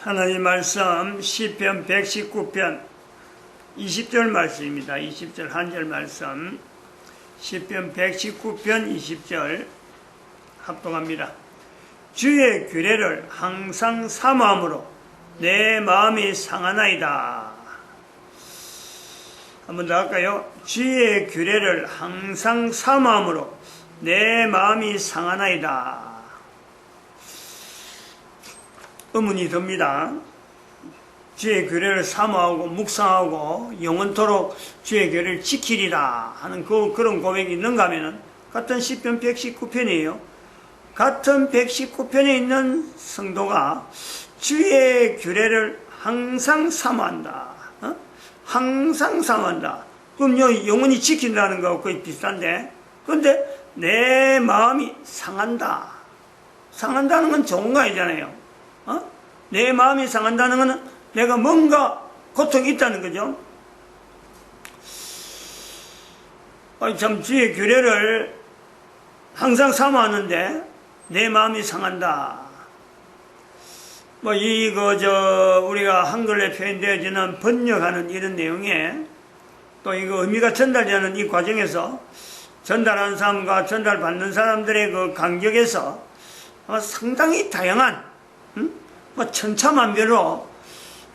하나님 말씀 시편 119편 20절 말씀입니다. 20절 한 절 말씀 시편 119편 20절 합독합니다. 주의 규례를 항상 사모함으로 내 마음이 상하나이다. 한번 더 할까요? 주의 규례를 항상 사모함으로 내 마음이 상하나이다. 의문이 듭니다. 주의 규례를 사모하고 묵상하고 영원토록 주의 규례를 지키리라 하는 그런 고백이 있는가 하면은 같은 시편 119편이에요. 같은 119편에 있는 성도가 주의 규례를 항상 사모한다. 항상 사모한다. 그럼 영원히 지킨다는 거하고 거의 비슷한데, 그런데 내 마음이 상한다. 상한다는 건 좋은 거 아니잖아요. 내 마음이 상한다는 것은 내가 뭔가 고통이 있다는 거죠. 참 주의 규례를 항상 사모하는데 내 마음이 상한다. 우리가 한글에 표현되어지는 번역하는 이런 내용에 또 이거 의미가 전달되는 이 과정에서 전달하는 사람과 전달받는 사람들의 그 간격에서 상당히 다양한 천차만별로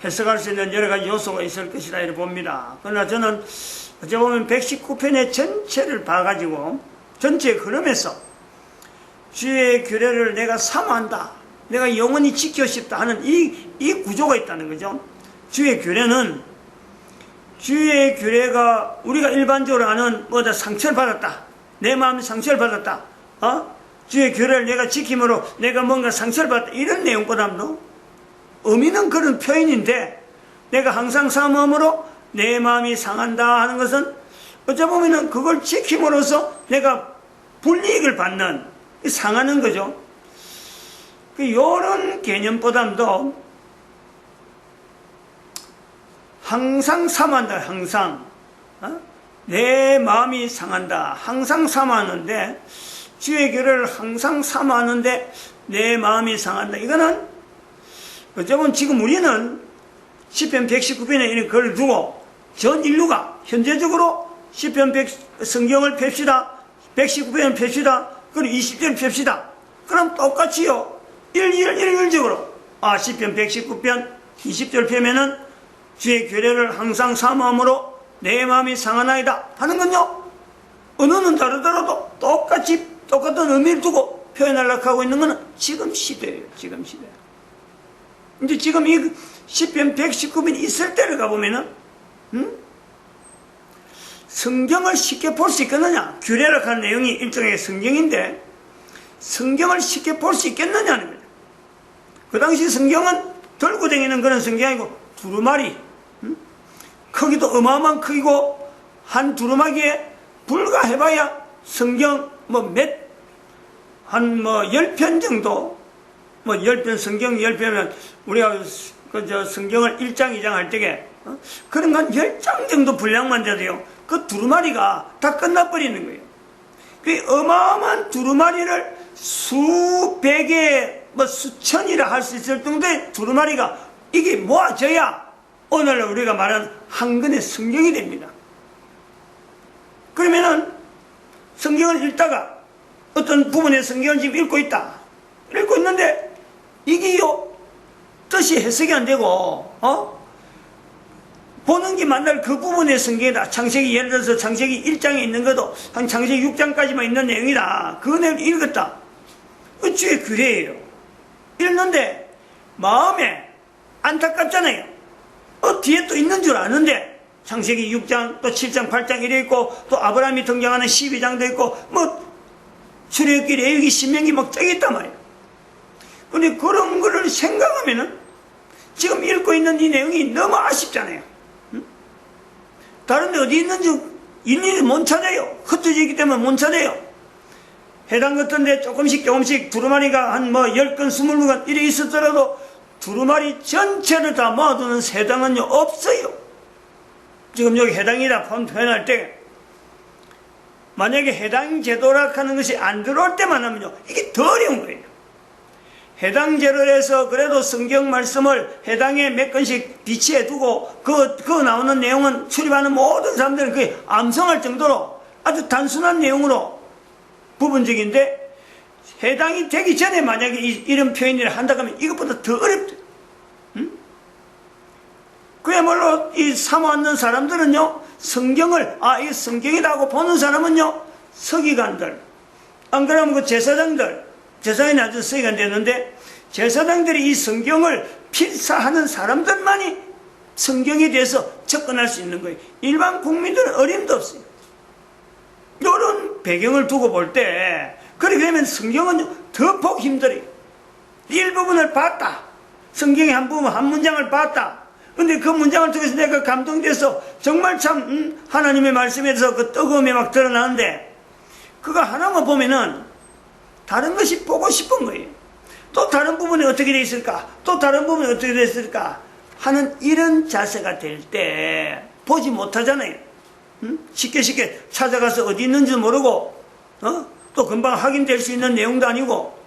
해석할 수 있는 여러 가지 요소가 있을 것이라 이렇게 봅니다. 그러나 저는 어찌 보면 119편의 전체를 봐가지고 전체의 흐름에서 주의 규례를 내가 사모한다, 내가 영원히 지키고 싶다 하는 이 구조가 있다는 거죠. 주의 규례가 우리가 일반적으로 아는 상처를 받았다, 내 마음이 상처를 받았다, 주의 규례를 내가 지킴으로 내가 뭔가 상처를 받았다, 이런 내용보다도 의미는 그런 표현인데, 내가 항상 사모함으로 내 마음이 상한다 하는 것은 어찌 보면은 그걸 지킴으로써 내가 불이익을 받는, 상하는 거죠. 이런 개념보다도 항상 사모한다, 항상. 내 마음이 상한다. 항상 사모하는데, 주의 규례를 항상 사모하는데 내 마음이 상한다. 이거는 어쩌면 지금 우리는 시편 119편에 이런 글을 두고 전 인류가 현재적으로 시편 성경을 펴시다, 119편을 펴시다, 그리고 20절 펴시다. 그럼 똑같이요. 일률적으로 시편 119편 20절 펴면은 주의 규례를 항상 사모함으로 내 마음이 상하나이다 하는 건요, 언어는 다르더라도 똑같은 의미를 두고 표현하려고 하고 있는 것은 지금 시대예요. 지금 시대. 근데 지금 이 시편 119편이 있을 때를 가보면은 성경을 쉽게 볼 수 있겠느냐? 규례라고 하는 내용이 일종의 성경인데 성경을 쉽게 볼 수 있겠느냐는 거죠. 그 당시 성경은 들고 다니는 그런 성경이 아니고 두루마리, 크기도 어마어마한 크기고 한 두루마기에 불과 해봐야 성경 10편 정도, 10편, 성경 10편이면 우리가 성경을 1장, 2장 할 때에 그런 건 10장 정도 분량만 돼도요, 그 두루마리가 다 끝나버리는 거예요. 그 어마어마한 두루마리를 수백에 수천이라 할 수 있을 정도의 두루마리가 이게 모아져야 오늘 우리가 말하는 한 권의 성경이 됩니다. 그러면은 성경을 읽다가 어떤 부분의 성경을 지금 읽고 있는데 이게요 뜻이 해석이 안 되고 보는 게 만날 그 부분의 성경이다. 창세기, 예를 들어서 창세기 1장에 있는 것도 한 창세기 6장까지만 있는 내용이다. 그 내용을 읽었다. 그 주의 규례예요. 읽는데 마음에 안타깝잖아요. 뒤에 또 있는 줄 아는데 창세기 6장 또 7장 8장 이래 있고 또 아브라함이 등장하는 12장도 있고 출애굽기, 레위기, 신명기 쫙 있단 말이에요. 근데 그런 거를 생각하면은 지금 읽고 있는 이 내용이 너무 아쉽잖아요. 다른 데 어디 있는지 일일이 못 찾아요. 흩어져 있기 때문에 못 찾아요. 해당 같은 데 조금씩 두루마리가 한 10건, 20건 이래 있었더라도 두루마리 전체를 다 모아두는 세당은요 없어요. 지금 여기 해당이라 표현할 때 만약에 해당 제도라 하는 것이 안 들어올 때만 하면요 이게 더 어려운 거예요. 해당 제로에서 그래도 성경 말씀을 해당에 몇 건씩 비치해 두고 그 나오는 내용은 출입하는 모든 사람들은 거의 암송할 정도로 아주 단순한 내용으로 부분적인데, 해당이 되기 전에 만약에 이런 표현을 한다고 하면 이것보다 더 어렵다. 그야말로 이 사모하는 사람들은요, 성경을 이게 성경이다 하고 보는 사람은요, 서기관들, 안 그러면 그 제사장들, 제사장이 아주 서기관 되는데, 제사장들이 이 성경을 필사하는 사람들만이 성경에 대해서 접근할 수 있는 거예요. 일반 국민들은 어림도 없어요. 이런 배경을 두고 볼 때, 그렇게 되면 성경은 더 보기 힘들어요. 일부분을 봤다. 성경의 한 부분, 한 문장을 봤다. 근데 그 문장을 통해서 내가 감동돼서 정말 참 하나님의 말씀에 대해서 그 뜨거움이 막 드러나는데, 그거 하나만 보면은 다른 것이 보고 싶은 거예요. 또 다른 부분이 어떻게 되어 있을까? 또 다른 부분이 어떻게 되어 있을까? 하는 이런 자세가 될 때 보지 못하잖아요. 쉽게 찾아가서 어디 있는지 모르고, 또 금방 확인될 수 있는 내용도 아니고,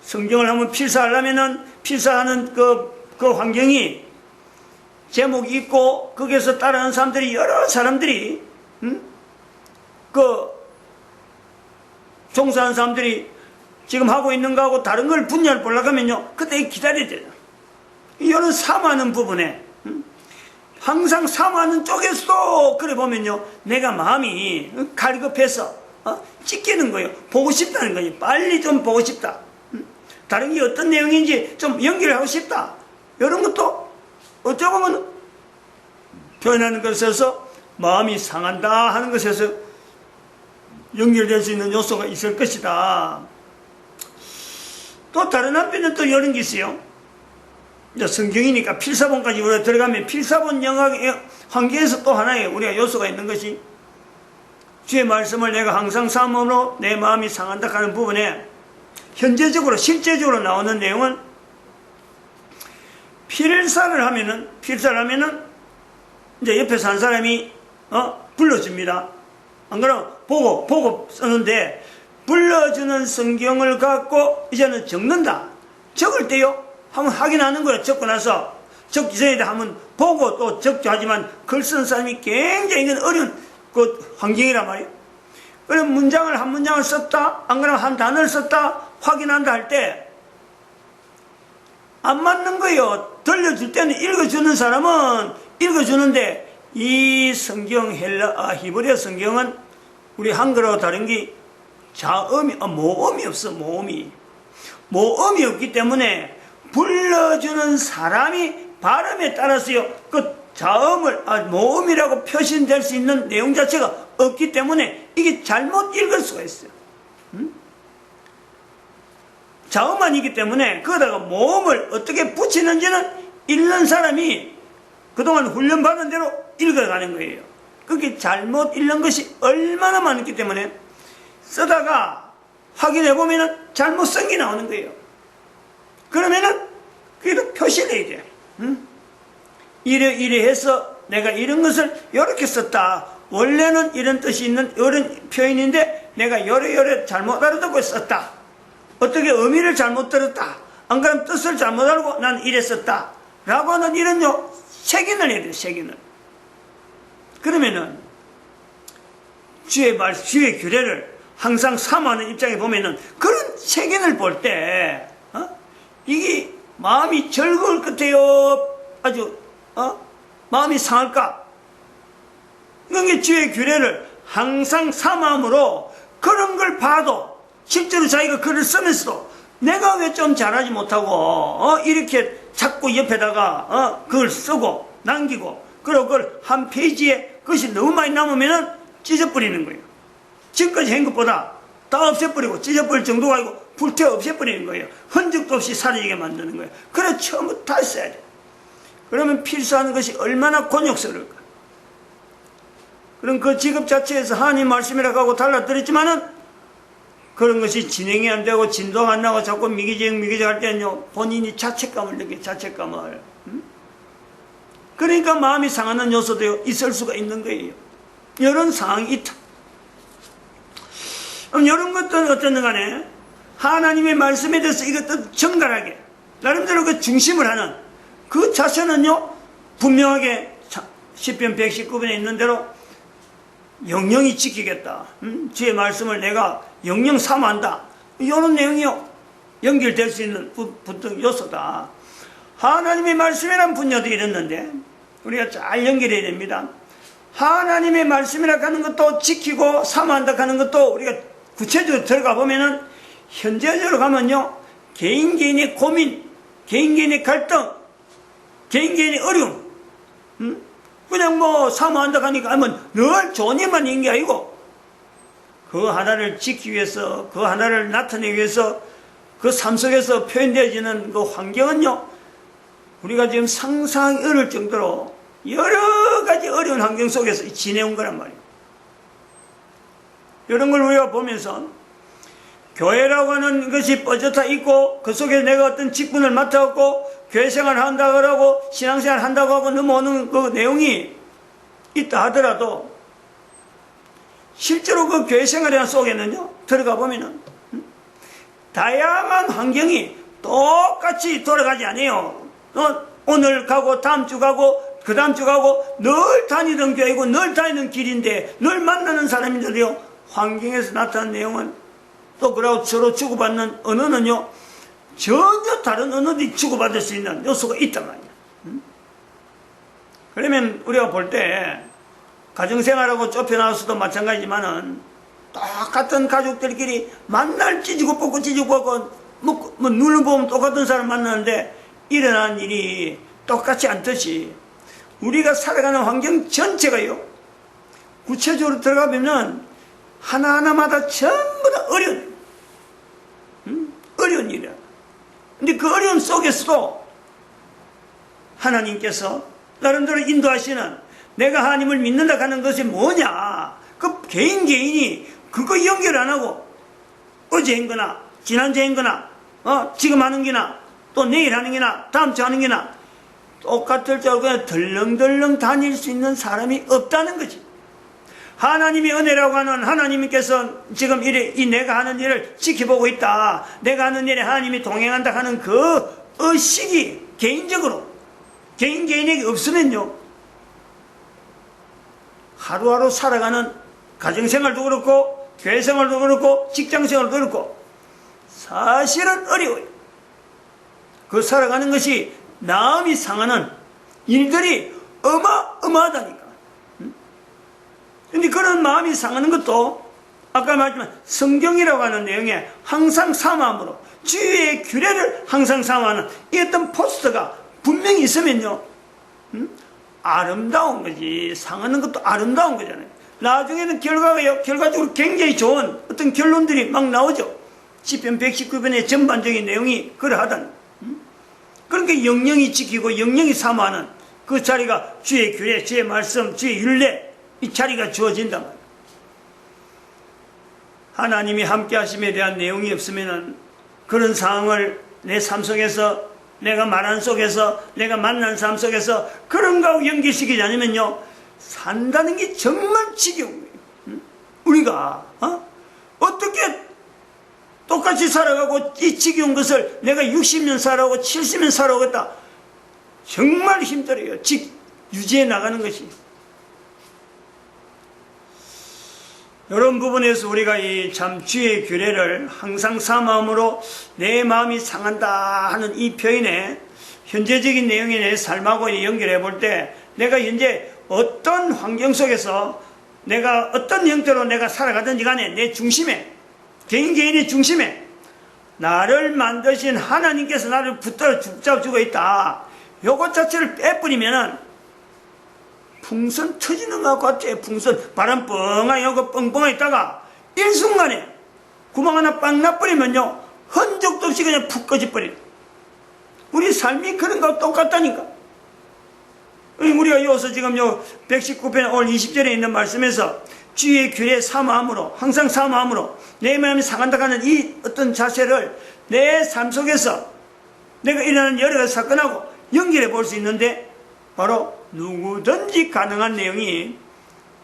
성경을 한번 필사하려면은 필사하는 그 환경이 제목이 있고, 거기에서 따라하는 사람들이, 여러 사람들이, 종사하는 사람들이 지금 하고 있는 거하고 다른 걸 분야를 보려고 하면요, 그때 기다려야 돼요. 이거는 사모하는 부분에, 항상 사모하는 쪽에서도 그래 보면요, 내가 마음이 갈급해서 찢기는 거예요. 보고 싶다는 거예요. 빨리 좀 보고 싶다. 다른 게 어떤 내용인지 좀 연기를 하고 싶다. 이런 것도 어쩌 보면 표현하는 것에서 마음이 상한다 하는 것에서 연결될 수 있는 요소가 있을 것이다. 또 다른 한편은 또 이런 게 있어요. 이제 성경이니까 필사본까지 우리가 들어가면 필사본 영역의 환경에서 또 하나의 우리가 요소가 있는 것이, 주의 말씀을 내가 항상 사모로 내 마음이 상한다 하는 부분에 현재적으로 실제적으로 나오는 내용은, 필사를 하면은 이제 옆에서 한 사람이 불러줍니다. 안 그러면 보고 쓰는데, 불러주는 성경을 갖고 이제는 적는다. 적을 때요, 한번 확인하는 거예요. 적고 나서 적기 전에 한번 보고 또 적죠. 하지만 글 쓰는 사람이 굉장히 이건 어려운 그 환경이란 말이에요. 그럼 문장을 한 문장을 썼다, 안 그러면 한 단어를 썼다 확인한다 할 때 안 맞는 거예요. 들려줄 때는 읽어주는 사람은 읽어주는데, 이 성경 히브리어 성경은 우리 한글하고 다른 게 모음이 없어. 모음이 없기 때문에 불러주는 사람이 발음에 따라서요, 그 자음을 모음이라고 표시될 수 있는 내용 자체가 없기 때문에 이게 잘못 읽을 수가 있어요. 자음만 있기 때문에 거기다가 모음을 어떻게 붙이는지는 읽는 사람이 그동안 훈련받은 대로 읽어가는 거예요. 그게 잘못 읽는 것이 얼마나 많기 때문에 쓰다가 확인해보면 잘못 쓴 게 나오는 거예요. 그러면은 그래도 표시를 해야 돼요. 이래 해서 내가 이런 것을 이렇게 썼다. 원래는 이런 뜻이 있는 이런 표현인데 내가 요래 잘못 알아듣고 썼다. 어떻게 의미를 잘못 들었다. 안 그러면 뜻을 잘못 알고 난 이래 썼다. 라고 하는 이런 색인을 해야 돼요. 색인을. 그러면은 주의 규례를 항상 사모하는 입장에 보면은 그런 색인을 볼 때 이게 마음이 즐거울 것 같아요. 아주 마음이 상할까? 그게 주의 규례를 항상 사모함으로 그런 걸 봐도 실제로 자기가 글을 쓰면서도 내가 왜 좀 잘하지 못하고 이렇게 자꾸 옆에다가 그걸 쓰고 남기고 그리고 그걸 한 페이지에 그것이 너무 많이 남으면은 찢어버리는 거예요. 지금까지 한 것보다 다 없애버리고 찢어버릴 정도가 아니고 불태워 없애버리는 거예요. 흔적도 없이 사라지게 만드는 거예요. 그래 처음부터 다 써야 돼. 그러면 필사하는 것이 얼마나 곤욕스러울까. 그럼 그 직업 자체에서 하나님 말씀이라고 하고 달라들었지만은 그런 것이 진행이 안 되고 진도가 안 나고 자꾸 미기적 할 때는요 본인이 자책감을 느껴요. 자책감을. 그러니까 마음이 상하는 요소도 있을 수가 있는 거예요. 이런 상황이 있다. 그럼 이런 것들은 어쨌든 간에 하나님의 말씀에 대해서 이것도 정갈하게 나름대로 그 중심을 하는 그 자세는요, 분명하게 시편 119편에 있는 대로 영영이 지키겠다. 주의 말씀을 내가 영영 삼아한다. 이런 내용이요, 연결될 수 있는 요소다. 하나님의 말씀이란 분야도 이랬는데 우리가 잘 연결해야 됩니다. 하나님의 말씀이라 하는 것도 지키고 삼아한다 하는 것도 우리가 구체적으로 들어가 보면은 현재적으로 가면요, 개인의 고민, 개인의 갈등, 개인의 어려움, 그냥 뭐 사모한다 하니까 늘 좋은 일만 있는 게 아니고 그 하나를 지키기 위해서, 그 하나를 나타내기 위해서 그 삶 속에서 표현되어지는 그 환경은요, 우리가 지금 상상이 어려울 정도로 여러 가지 어려운 환경 속에서 지내온 거란 말이에요. 이런 걸 우리가 보면서 교회라고 하는 것이 뻗어져 있고 그 속에 내가 어떤 직분을 맡아갖고 교회 생활을 한다고 하고 신앙생활을 한다고 하고 넘어오는 그 내용이 있다 하더라도 실제로 그 교회 생활 속에는요, 들어가 보면은 다양한 환경이 똑같이 돌아가지 않아요. 오늘 가고 다음 주 가고 그 다음 주 가고 늘 다니던 교회고 늘 다니는 길인데 늘 만나는 사람인데요, 환경에서 나타난 내용은 또 그러고 서로 주고받는 언어는요, 전혀 다른 언어들이 주고받을 수 있는 요소가 있단 말이야. 그러면 우리가 볼 때 가정생활하고 좁혀나와서도 마찬가지지만은 똑같은 가족들끼리 만날 찢고 뽑고 뭐 눈을 보면 똑같은 사람 만나는데 일어난 일이 똑같지 않듯이 우리가 살아가는 환경 전체가요, 구체적으로 들어가보면 하나하나마다 전부 다 어려운 일이야. 근데 그 어려움 속에서도 하나님께서 나름대로 인도하시는, 내가 하나님을 믿는다 하는 것이 뭐냐, 그 개인이 그거 연결 안 하고 어제 한 거나 지난주에 한 거나 지금 하는 게나 또 내일 하는 게나 다음 주 하는 게나 똑같을 줄 알고 그냥 덜렁덜렁 다닐 수 있는 사람이 없다는 거지. 하나님의 은혜라고 하는, 하나님께서 지금 이 내가 하는 일을 지켜보고 있다, 내가 하는 일에 하나님이 동행한다 하는 그 의식이 개인적으로 개인에게 없으면요, 하루하루 살아가는 가정생활도 그렇고 교회생활도 그렇고 직장생활도 그렇고 사실은 어려워요. 그 살아가는 것이 마음이 상하는 일들이 어마어마하다니까. 근데 그런 마음이 상하는 것도 아까 말했지만 성경이라고 하는 내용에 항상 사모함으로, 주의 규례를 항상 사모하는 이 어떤 포스터가 분명히 있으면요, 아름다운 거지. 상하는 것도 아름다운 거잖아요. 나중에는 결과적으로 굉장히 좋은 어떤 결론들이 막 나오죠. 시편 119편의 전반적인 내용이 그러하다는. 그러니까 영영이 지키고 영영이 사모하는 그 자리가 주의 규례, 주의 말씀, 주의 율례, 이 자리가 주어진단 말이에요. 하나님이 함께 하심에 대한 내용이 없으면은 그런 상황을 내 삶 속에서, 내가 말하는 속에서, 내가 만난 삶 속에서 그런 거하고 연결시키지 않으면요, 산다는 게 정말 지겨운 거예요. 우리가 어떻게 똑같이 살아가고 이 지겨운 것을 내가 60년 살아오고 70년 살아오겠다, 정말 힘들어요. 유지해 나가는 것이. 이런 부분에서 우리가 이 참 주의 규례를 항상 사모함으로 내 마음이 상한다 하는 이 표현에 현재적인 내용이 내 삶하고 연결해 볼 때, 내가 현재 어떤 환경 속에서 내가 어떤 형태로 내가 살아가든지 간에 내 중심에, 개인의 중심에 나를 만드신 하나님께서 나를 붙잡고 있다, 요것 자체를 빼버리면은 풍선 터지는 것 같아. 풍선 바람 뻥하게 하고 뻥뻥하게 있다가 일순간에 구멍 하나 빵 나버리면요, 흔적도 없이 그냥 푹 꺼져버려. 우리 삶이 그런 거하고 똑같다니까. 우리가 여기서 지금 119편 오늘 20절에 있는 말씀에서 주의 규례 사모함으로, 항상 사모함으로 내 마음이 상한다 하는 이 어떤 자세를 내 삶 속에서 내가 일어나는 여러 가지 사건하고 연결해 볼 수 있는데, 바로 누구든지 가능한 내용이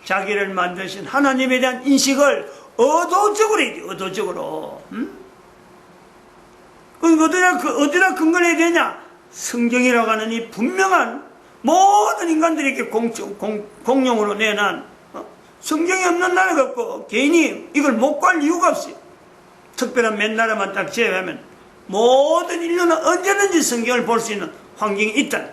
자기를 만드신 하나님에 대한 인식을 의도적으로 해야 돼. 의도적으로. 어디다 근거를 해야 되냐? 성경이라고 하는 이 분명한 모든 인간들에게 공용으로 내난 성경이 없는 나라가 없고 개인이 이걸 못 구할 이유가 없어요. 특별한 몇 나라만 딱 제외하면 모든 인류는 언제든지 성경을 볼 수 있는 환경이 있다.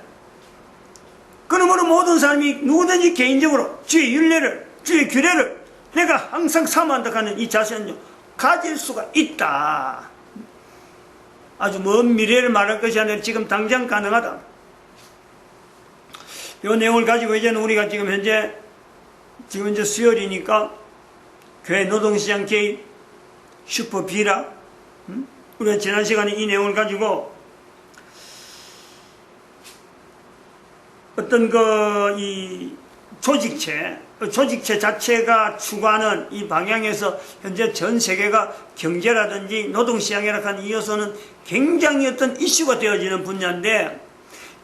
그러므로 모든 사람이 누구든지 개인적으로 주의 윤례를, 주의 규례를 내가 항상 사모한다 하는 이 자세는 가질 수가 있다. 아주 먼 미래를 말할 것이 아니라 지금 당장 가능하다. 이 내용을 가지고 이제는 우리가 지금 현재 수요일이니까 교회 노동시장 개입, 슈퍼 비라, 우리가 지난 시간에 이 내용을 가지고 어떤 이 조직체 자체가 추구하는 이 방향에서 현재 전 세계가 경제라든지 노동시장이라 하는 이 요소는 굉장히 어떤 이슈가 되어지는 분야인데,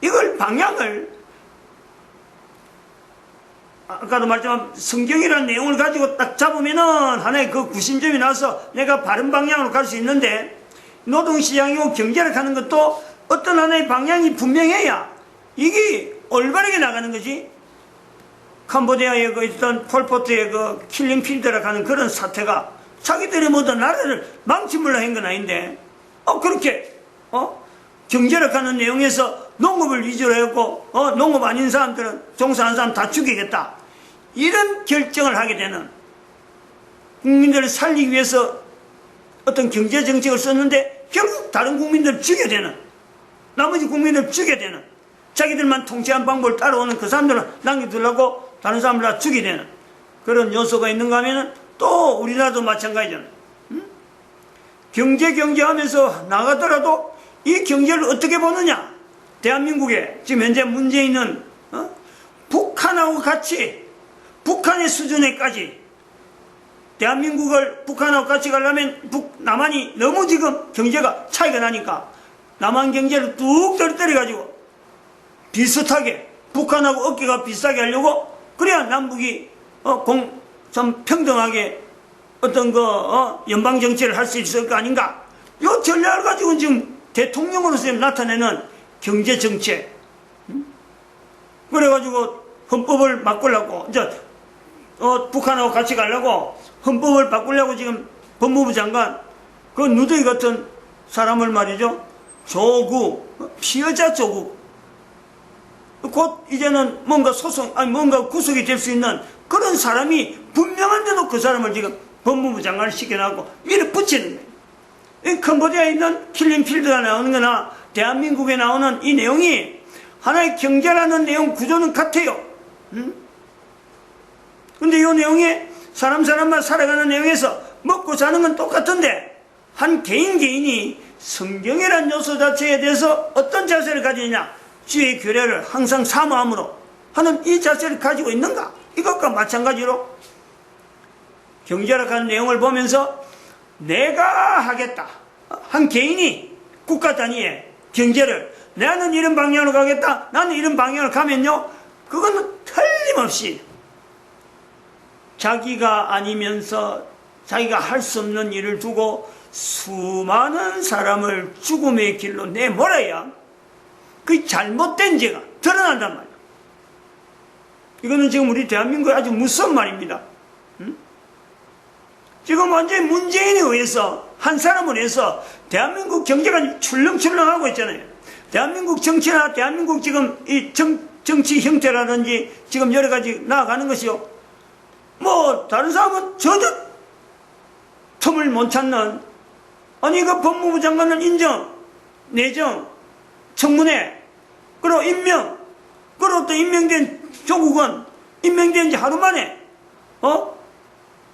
이걸 방향을 아까도 말했지만 성경이라는 내용을 가지고 딱 잡으면은 하나의 그 구심점이 나서 내가 바른 방향으로 갈 수 있는데, 노동시장이고 경제를 하는 것도 어떤 하나의 방향이 분명해야 이게 올바르게 나가는 거지. 캄보디아에 있던 폴포트의 킬링 필드라고 하는 그런 사태가 자기들의 모든 나라를 망치물라 한 건 아닌데, 그렇게, 경제를 하는 내용에서 농업을 위주로 했고, 농업 아닌 사람들은, 종사하는 사람 다 죽이겠다. 이런 결정을 하게 되는, 국민들을 살리기 위해서 어떤 경제 정책을 썼는데, 결국 다른 국민들을 죽여야 되는, 나머지 국민들을 죽여야 되는, 자기들만 통치한 방법을 따라오는 그 사람들은 남겨두려고 다른 사람들 다 죽이게 되는 그런 요소가 있는가 하면은 또 우리나라도 마찬가지잖아요. 경제 하면서 나가더라도 이 경제를 어떻게 보느냐? 대한민국에 지금 현재 문제 있는 북한하고 같이 북한의 수준에까지 대한민국을 북한하고 같이 가려면 남한이 너무 지금 경제가 차이가 나니까 남한 경제를 뚝 떨어뜨려가지고 비슷하게 북한하고 어깨가 비슷하게 하려고, 그래야 남북이 좀 평등하게 어떤 연방 정치를 할 수 있을 거 아닌가? 이 전략을 가지고 지금 대통령으로서 나타내는 경제 정책, 그래가지고 헌법을 바꾸려고 이제 북한하고 같이 가려고 헌법을 바꾸려고 지금 법무부 장관 그 누더기 같은 사람을 말이죠, 조국, 피해자 조국, 곧 이제는 뭔가 뭔가 구속이 될 수 있는 그런 사람이 분명한데도 그 사람을 지금 법무부 장관을 시켜놨고 밀어붙이는 거예요. 캄보디아에 있는 킬링필드가 나오는 거나 대한민국에 나오는 이 내용이 하나의 경제라는 내용 구조는 같아요. 근데 이 내용에 사람만 살아가는 내용에서 먹고 사는 건 똑같은데, 한 개인이 성경이라는 요소 자체에 대해서 어떤 자세를 가지느냐, 주의 규례를 항상 사모함으로 하는 이 자세를 가지고 있는가? 이것과 마찬가지로 경제라고 하는 내용을 보면서 내가 하겠다, 한 개인이 국가 단위의 경제를 나는 이런 방향으로 가겠다, 나는 이런 방향으로 가면요, 그거는 틀림없이 자기가 아니면서 자기가 할 수 없는 일을 두고 수많은 사람을 죽음의 길로 내몰아야 그 잘못된 죄가 드러난단 말이야. 이거는 지금 우리 대한민국의 아주 무서운 말입니다. 지금 완전히 문재인에 의해서, 한 사람을 위해서 대한민국 경제가 출렁출렁하고 있잖아요. 대한민국 정치나 대한민국 지금 이 정치 형태라든지 지금 여러 가지 나아가는 것이요, 다른 사람은 전혀 틈을 못 찾는, 아니 그 법무부 장관을 인정, 내정, 청문회, 그리고 임명, 그리고 또 임명된 조국은 임명된 지 하루 만에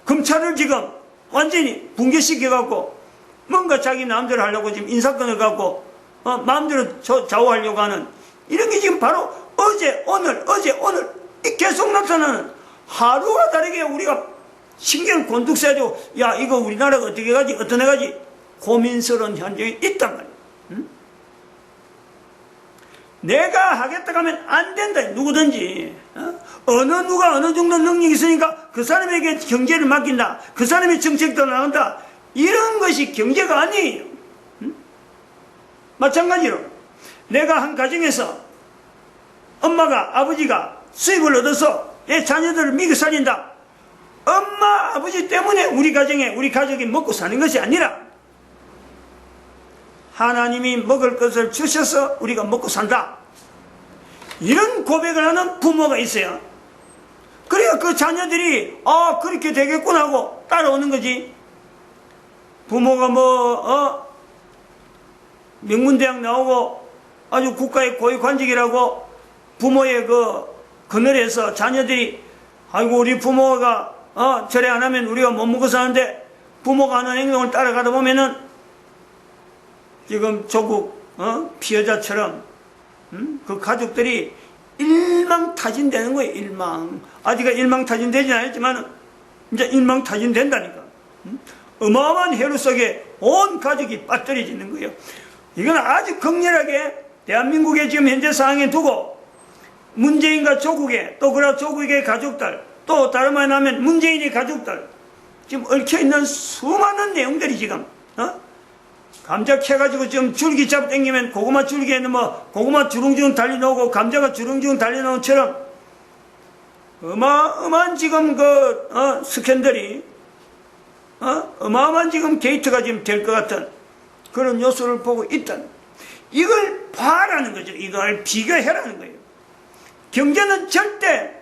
검찰을 지금 완전히 붕괴시켜갖고 뭔가 자기 마음대로 하려고 지금 인사권을 갖고 마음대로 좌우하려고 하는, 이런 게 지금 바로 어제 오늘 계속 나타나는, 하루가 다르게 우리가 신경을 곤둑 써야죠. 야, 이거 우리나라가 어떻게 가지, 어떻게 가지, 고민스러운 현장이 있단 말이야. 내가 하겠다 하면 안 된다. 누구든지 누가 어느 정도 능력이 있으니까 그 사람에게 경제를 맡긴다, 그 사람의 정책도 나간다, 이런 것이 경제가 아니에요. 마찬가지로 내가 한 가정에서 엄마가 아버지가 수입을 얻어서 내 자녀들을 먹여 살린다. 엄마 아버지 때문에 우리 가족이 먹고 사는 것이 아니라 하나님이 먹을 것을 주셔서 우리가 먹고 산다. 이런 고백을 하는 부모가 있어요. 그래야 그 자녀들이 그렇게 되겠구나 하고 따라오는 거지. 부모가 명문대학 나오고 아주 국가의 고위관직이라고 부모의 그 그늘에서 자녀들이 아이고 우리 부모가 저래 안 하면 우리가 못 먹고 사는데 부모가 하는 행동을 따라가다 보면은 지금 조국 피해자처럼 그 가족들이 일망타진되는 거예요. 아직 일망타진되진 않았지만 이제 일망타진된다니까. 어마어마한 해로 속에 온 가족이 빠뜨려지는 거예요. 이건 아주 극렬하게 대한민국의 지금 현재 상황에 두고 문재인과 조국의 또 그런 조국의 가족들 또 다른 말로 하면 문재인의 가족들 지금 얽혀있는 수많은 내용들이 지금 감자 캐가지고 지금 줄기 잡아 당기면 고구마 줄기에는 고구마 주렁주렁 달려나오고 감자가 주렁주렁 달려나온 것처럼 어마어마한 지금 스캔들이 어마어마한 지금 게이트가 지금 될 것 같은 그런 요소를 보고 있다는 이걸 봐라는 거죠. 이걸 비교해라는 거예요. 경제는 절대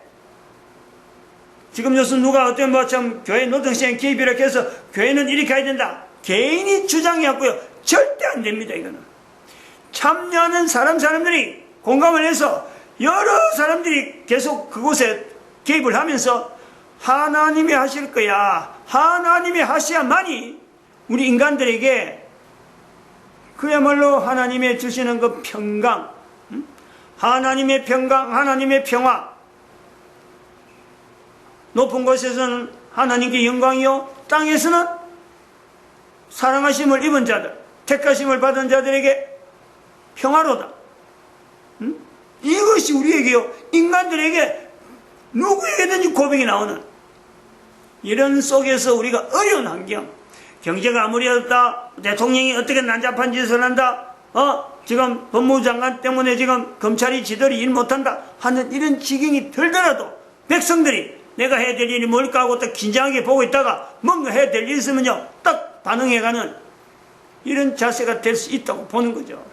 지금 요즘 누가 어떤 참 교회 노동시장 개입이라고 해서 교회는 이렇게 해야 된다. 개인이 주장해갖고요. 절대 안 됩니다. 이거는 참여하는 사람들이 공감을 해서 여러 사람들이 계속 그곳에 개입을 하면서 하나님이 하실 거야. 하나님이 하셔야만이 우리 인간들에게 그야말로 하나님의 주시는 그 평강, 하나님의 평강, 하나님의 평화, 높은 곳에서는 하나님께 영광이요 땅에서는 사랑하심을 입은 자들, 택하심을 받은 자들에게 평화로다. 이것이 우리에게요 인간들에게 누구에게든지 고백이 나오는 이런 속에서 우리가 어려운 환경, 경제가 아무리 어렵다, 대통령이 어떻게 난잡한 짓을 한다, 지금 법무부 장관 때문에 지금 검찰이 지들이 일 못한다 하는 이런 지경이 들더라도 백성들이 내가 해야 될 일이 뭘까 하고 딱 긴장하게 보고 있다가 뭔가 해야 될 일이 있으면요 딱 반응해가는 이런 자세가 될 수 있다고 보는 거죠.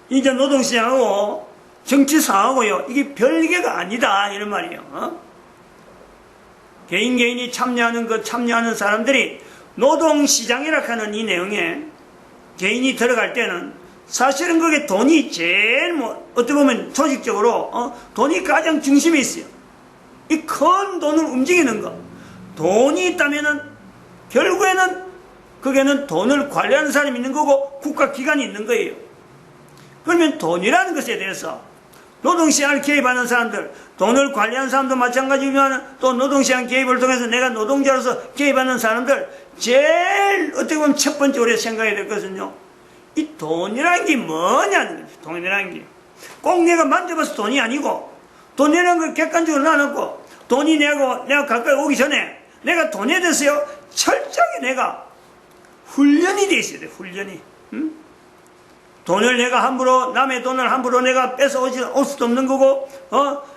이제 노동시장하고 정치상하고요 이게 별개가 아니다 이런 말이에요. 개인이 참여하는 사람들이 노동시장이라 하는 이 내용에 개인이 들어갈 때는 사실은 그게 돈이 제일 어떻게 보면 조직적으로 돈이 가장 중심에 있어요. 이 큰 돈을 움직이는 거. 돈이 있다면은 결국에는 그게는 돈을 관리하는 사람이 있는 거고 국가기관이 있는 거예요. 그러면 돈이라는 것에 대해서 노동시장을 개입하는 사람들, 돈을 관리하는 사람도 마찬가지지만 또 노동시장 개입을 통해서 내가 노동자로서 개입하는 사람들 제일 어떻게 보면 첫 번째 우리가 생각해야 될 것은요 이 돈이라는 게 뭐냐는 거지. 돈이라는 게 꼭 내가 만져봐서 돈이 아니고 돈이라는 걸 객관적으로 나눴고 돈이 내가 가까이 오기 전에 내가 돈에 대해서요 철저하게 내가 훈련이 돼 있어야 돼. 훈련이. 돈을 내가 함부로 남의 돈을 함부로 내가 뺏어 올 수도 없는 거고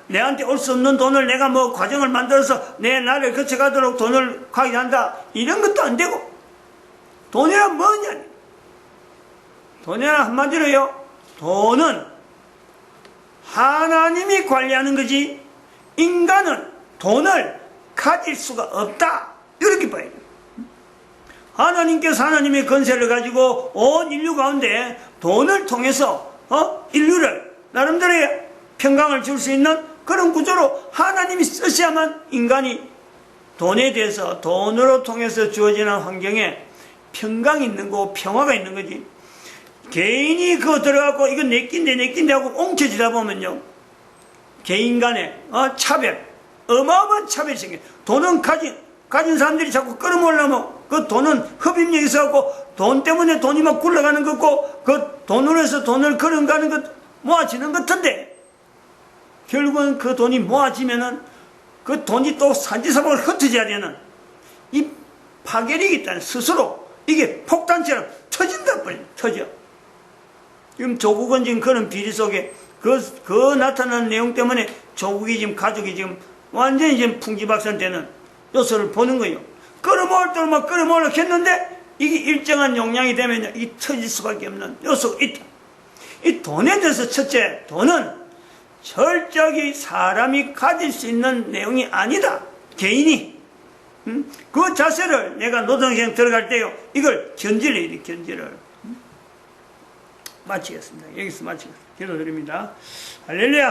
내한테 올 수 없는 돈을 내가 과정을 만들어서 내 나를 거쳐가도록 돈을 관리한다 이런 것도 안 되고 돈이란 뭐냐 돈이란 한마디로요 돈은 하나님이 관리하는 거지 인간은 돈을 가질 수가 없다 이렇게 봐야 돼요. 하나님께서 하나님의 권세를 가지고 온 인류 가운데 돈을 통해서 인류를 나름대로의 평강을 줄 수 있는 그런 구조로 하나님이 쓰셔야만 인간이 돈에 대해서 돈으로 통해서 주어지는 환경에 평강이 있는 거고 평화가 있는 거지. 개인이 그거 들어가고 이거 내낀데 하고 엉켜지다 보면요 개인 간의 차별 어마어마한 차별이 생겨요. 돈은 가진 사람들이 자꾸 끌어모으려면 그 돈은 흡입력이 있어갖고 돈 때문에 돈이 막 굴러가는 거고 그 돈으로 해서 돈을 걸어가는 것 모아지는 것 같은데 결국은 그 돈이 모아지면은 그 돈이 또 산지사방을 흩어져야 되는 이 파괴력이 있다는 스스로 이게 폭탄처럼 터진다, 빨리 터져. 지금 조국은 지금 그런 비리 속에 그 나타나는 내용 때문에 조국이 지금 가족이 지금 완전히 지금 풍지박산되는 요소를 보는 거예요. 끌어모을 때만 끌어모으려고 했는데 이게 일정한 용량이 되면 이 터질 수밖에 없는 요소가 있다. 이 돈에 대해서 첫째, 돈은 철저히 사람이 가질 수 있는 내용이 아니다. 개인이. 그 자세를 내가 노동시장 들어갈 때요, 이걸 견지를 해야 돼, 견지를. 마치겠습니다. 여기서 마치겠습니다. 기도드립니다. 할렐루야.